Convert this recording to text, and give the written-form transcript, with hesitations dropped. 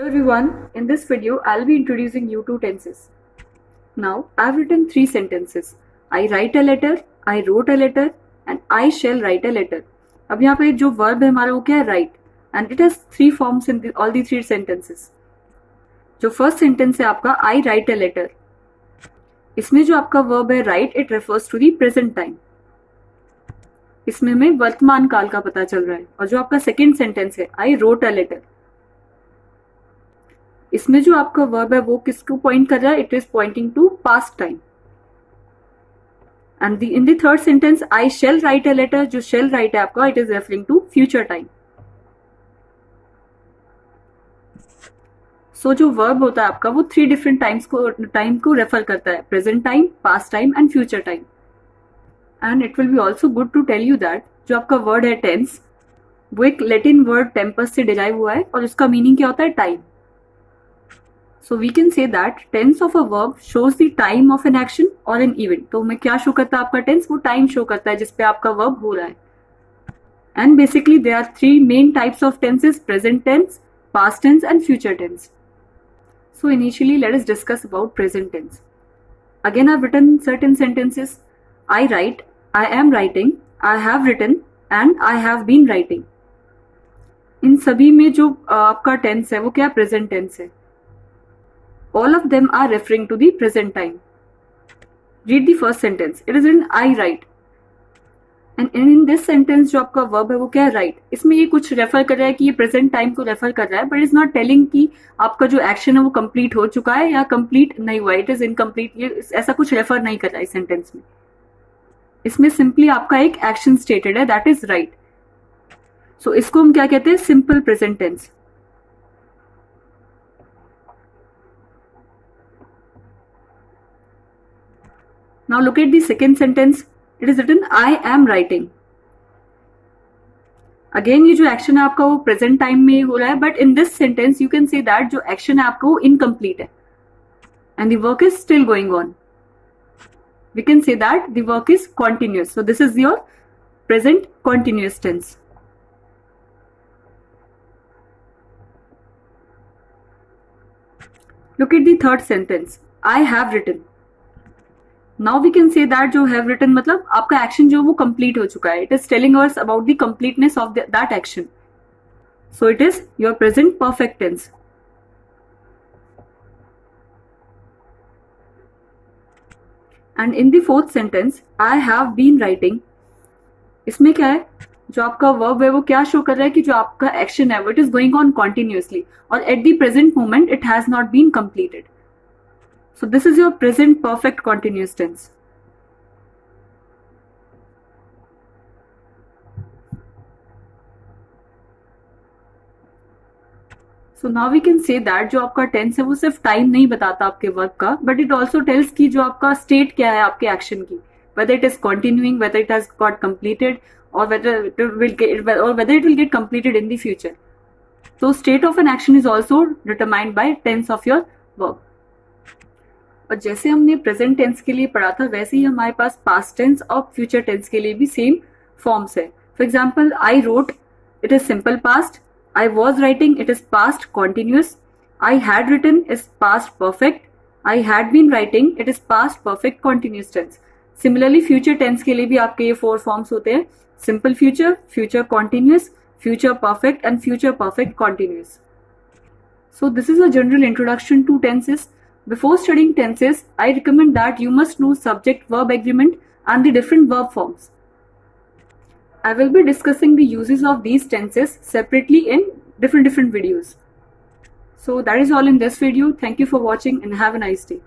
Hello everyone, in this video I'll be introducing you to tenses. Now I've written 3 sentences. I write a letter, I wrote a letter and I shall write a letter. अब यहाँ पे जो verb है हमारा वो क्या है write and it has 3 forms in all the 3 sentences. जो first sentence है आपका I write a letter. इसमें जो आपका verb है write it refers to the present time. इसमें हमें वर्तमान काल का पता चल रहा है. और जो आपका second sentence है I wrote a letter. इसमें जो आपका वर्ब है वो किसको पॉइंट कर रहा है? It is pointing to past time. And in the third sentence I shall write a letter, जो शेल राइट है आपका it is referring to future time. So जो वर्ब होता है आपका वो 3 डिफरेंट टाइम को रेफर करता है, present time, past time and future time. And it will be also good to tell you that जो आपका वर्ड है टेंस वो एक लैटिन वर्ड टेम्पस से डिराइव हुआ है और उसका मीनिंग क्या होता है? Time. So we can say that tense of a verb shows the time of an action or an event. तो हमें क्या शो करता है आपका टेंस? वो टाइम शो करता है जिसपे आपका वर्ब हो रहा है. And basically there are 3 main types of tenses: present tense, past tense and future tense. So initially let us discuss about present tense. Again I've written certain sentences. I write, I am writing, I have written and I have been writing. इन सभी में जो आपका tense है वो क्या present tense है. All of them are referring to the present time. Read the first sentence. It is written I write. And in this sentence जो आपका verb है वो क्या है? write. इसमें ये कुछ रेफर कर रहा है कि ये present time को रेफर कर रहा है, but it's not telling कि आपका जो action है वो complete हो चुका है या complete नहीं हुआ है. It is incomplete. ये ऐसा कुछ रेफर नहीं कर रहा है इस sentence में. इसमें simply आपका एक action stated है, that is write. So इसको हम क्या कहते हैं? Simple present tense. Now look at the second sentence. It is written I am writing. Again ये जो action है आपका वो present time में हो रहा है, but in this sentence you can say that जो action है आपका वो incomplete है and the work is still going on. We can say that the work is continuous. So this is your present continuous tense. Look at the third sentence. I have written. Now we can say that जो have written मतलब आपका action जो वो complete हो चुका है. It is telling us about the completeness of that action. So it is your present perfect tense. And in the fourth sentence, I have been writing. इसमें क्या है? जो आपका verb है वो क्या show कर रहा है कि जो आपका action है वो it is going on continuously और at the present moment it has not been completed. So this is your present perfect continuous tense. So now we can say that जो आपका tense है वो सिर्फ time नहीं बताता आपके वर्ब का, but it also tells कि जो आपका state क्या है आपके action की, whether it is continuing, whether it has got completed, or whether it will get completed in the future. So state of an action is also determined by tense of your verb. और जैसे हमने present tense के लिए पढ़ा था वैसे ही हमारे पास पास्ट टेंस और फ्यूचर टेंस के लिए भी सेम फॉर्म्स है. For example I wrote, it is simple past. I was writing, it is past continuous. I had written is past perfect. I had been writing, it is past perfect continuous tense. Similarly future tense के लिए भी आपके ये 4 forms होते हैं: simple future, future continuous, future perfect and future perfect continuous. So this is a general introduction to tenses. Before studying tenses, I recommend that you must know subject-verb agreement and the different verb forms. I will be discussing the uses of these tenses separately in different videos. So that is all in this video. Thank you for watching and have a nice day.